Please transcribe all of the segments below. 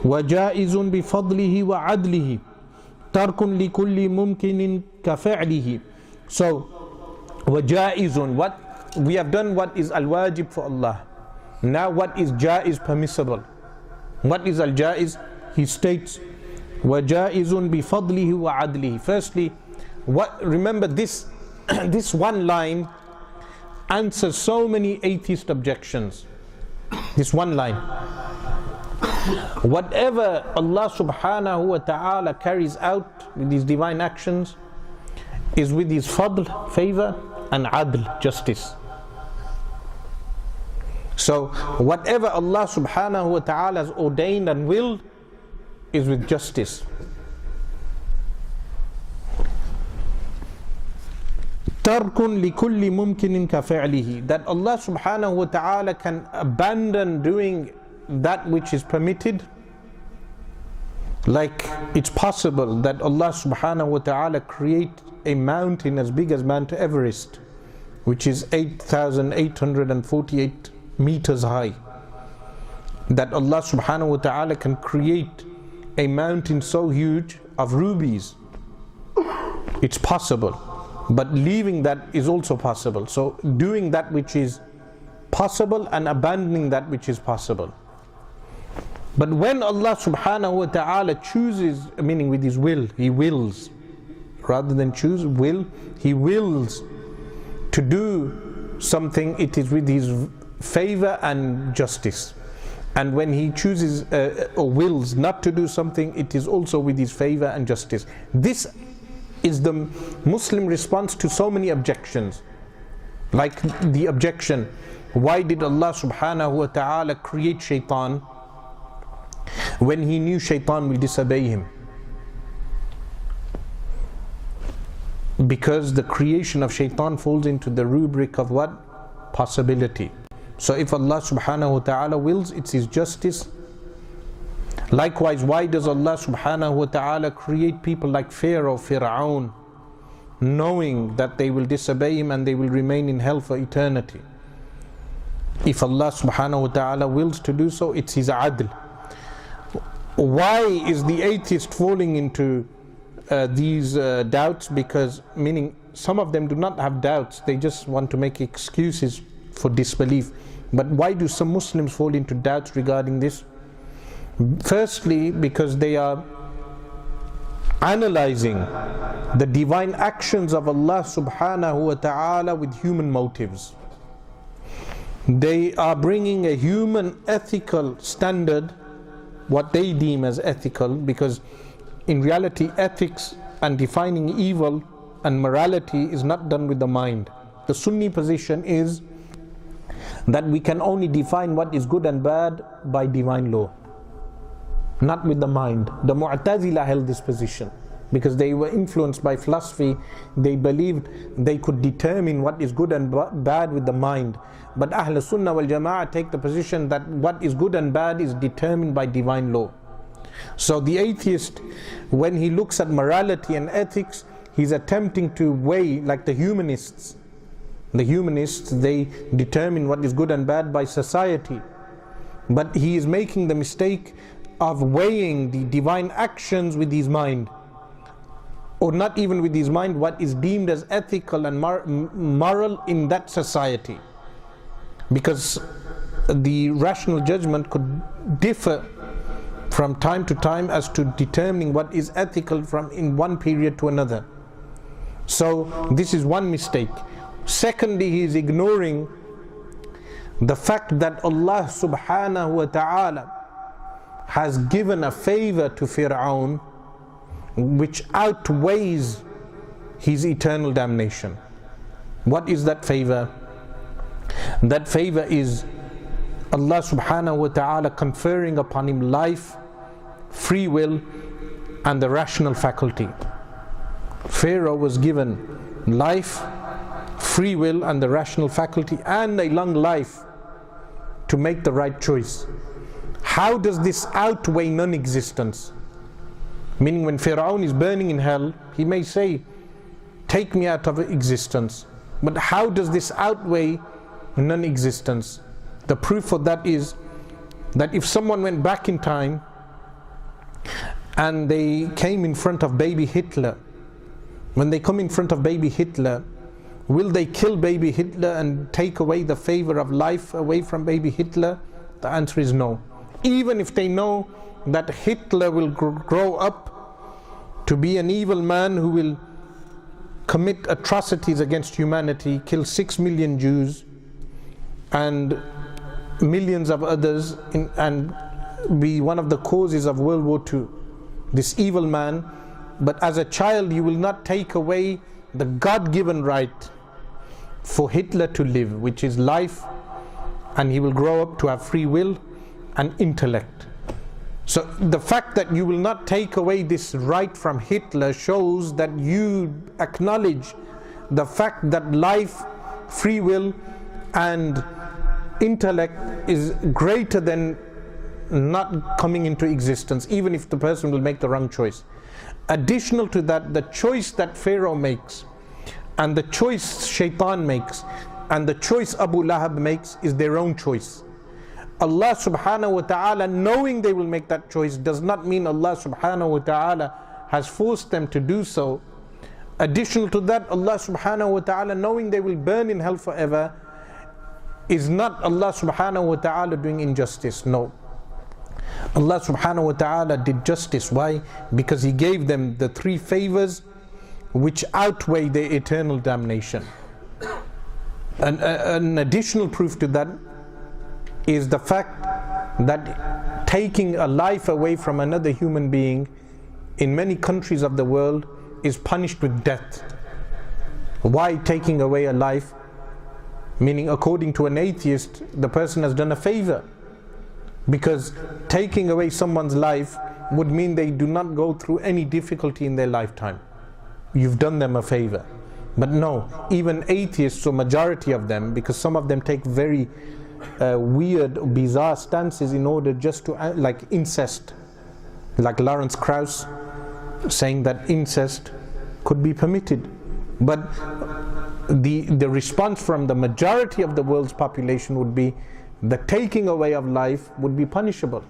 وَجَائِزٌ بِفَضْلِهِ وَعَدْلِهِ تَرْكٌ لِكُلِّ مُمْكِنٍ كَفِعْلِهِ. So, وَجَائِزٌ, what we have done, what is al-wajib for Allah. Now what is jaiz, permissible. What is al-jaiz? He states, وَجَائِزٌ بِفَضْلِهِ وَعَدْلِهِ. Firstly, remember this, this one line answers so many atheist objections. This one line. Whatever Allah subhanahu wa ta'ala carries out with these divine actions is with his fadl, favor, and adl, justice. So whatever Allah subhanahu wa ta'ala has ordained and willed is with justice. Tarkun likulli mumkinin kafa'lihi, that Allah subhanahu wa ta'ala can abandon doing that which is permitted. Like it's possible that Allah subhanahu wa ta'ala create a mountain as big as Mount Everest, which is 8,848 meters high. That Allah subhanahu wa ta'ala can create a mountain so huge of rubies. It's possible. But leaving that is also possible. So doing that which is possible and abandoning that which is possible. But when Allah subhanahu wa ta'ala chooses, meaning with his will, he wills, rather than choose, will, he wills to do something, it is with his favor and justice. And when he chooses or wills not to do something, it is also with his favor and justice. This is the Muslim response to so many objections. Like the objection, why did Allah subhanahu wa ta'ala create shaitan when he knew shaitan will disobey him? Because the creation of shaitan falls into the rubric of what? Possibility. So if Allah subhanahu wa ta'ala wills, it's his justice. Likewise, why does Allah subhanahu wa ta'ala create people like Pharaoh, Fir'aun, knowing that they will disobey him and they will remain in hell for eternity? If Allah subhanahu wa ta'ala wills to do so, it's his adl. Why is the atheist falling into these doubts? Because, meaning, some of them do not have doubts, they just want to make excuses for disbelief. But why do some Muslims fall into doubts regarding this? Firstly, because they are analyzing the divine actions of Allah subhanahu wa ta'ala with human motives. They are bringing a human ethical standard, what they deem as ethical, because in reality ethics and defining evil and morality is not done with the mind. The Sunni position is that we can only define what is good and bad by divine law, not with the mind. The Mu'tazila held this position because they were influenced by philosophy. They believed they could determine what is good and bad with the mind. But Ahl Sunnah wal Jama'ah take the position that what is good and bad is determined by divine law. So the atheist, when he looks at morality and ethics, he's attempting to weigh, like the humanists. The humanists, they determine what is good and bad by society. But he is making the mistake of weighing the divine actions with his mind, or not even with his mind, what is deemed as ethical and moral in that society. Because the rational judgment could differ from time to time as to determining what is ethical from in one period to another. So this is one mistake. Secondly, he is ignoring the fact that Allah subhanahu wa ta'ala has given a favor to Fir'aun which outweighs his eternal damnation. What is that favor? That favor is Allah subhanahu wa ta'ala conferring upon him life, free will, and the rational faculty. Pharaoh was given life, free will, and the rational faculty, and a long life to make the right choice. How does this outweigh non-existence? Meaning, when Fir'aun is burning in hell, he may say, take me out of existence. But how does this outweigh non-existence? The proof for that is that if someone went back in time and they came in front of baby Hitler. When they come in front of baby Hitler, will they kill baby Hitler and take away the favor of life away from baby Hitler? The answer is no. Even if they know that Hitler will grow up to be an evil man who will commit atrocities against humanity, kill 6 million Jews and millions of others, and be one of the causes of World War II, this evil man. But as a child, you will not take away the God-given right for Hitler to live, which is life, and he will grow up to have free will and intellect. So the fact that you will not take away this right from Hitler shows that you acknowledge the fact that life, free will and intellect is greater than not coming into existence, even if the person will make the wrong choice. Additional to that, the choice that Pharaoh makes, and the choice Shaitan makes, and the choice Abu Lahab makes is their own choice. Allah subhanahu wa ta'ala, knowing they will make that choice, does not mean Allah subhanahu wa ta'ala has forced them to do so. Additional to that, Allah subhanahu wa ta'ala, knowing they will burn in hell forever, is not Allah subhanahu wa ta'ala doing injustice. No. Allah subhanahu wa ta'ala did justice. Why? Because He gave them the 3 favors which outweigh their eternal damnation. An additional proof to that is the fact that taking a life away from another human being in many countries of the world is punished with death. Why taking away a life? Meaning, according to an atheist, the person has done a favor, because taking away someone's life would mean they do not go through any difficulty in their lifetime. You've done them a favor. But no, even atheists, or majority of them, because some of them take very weird, bizarre stances in order just to, like incest, like Lawrence Krauss saying that incest could be permitted. But the response from the majority of the world's population would be the taking away of life would be punishable.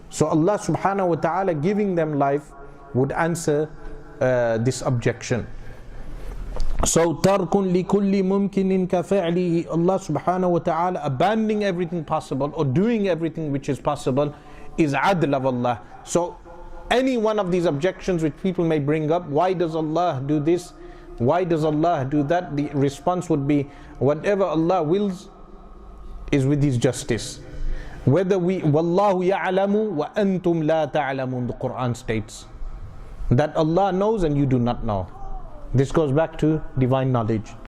So Allah subhanahu wa ta'ala giving them life would answer this objection. So tarkun li kulli mumkinin ka fa'lihi, Allah subhanahu wa ta'ala abandoning everything possible or doing everything which is possible is adl of Allah. So any one of these objections which people may bring up, why does Allah do this, why does Allah do that, the response would be, whatever Allah wills is with His justice. Whether we, Wallahu ya'lamu wa antum la ta'lamun, the Quran states that Allah knows and you do not know. This goes back to divine knowledge.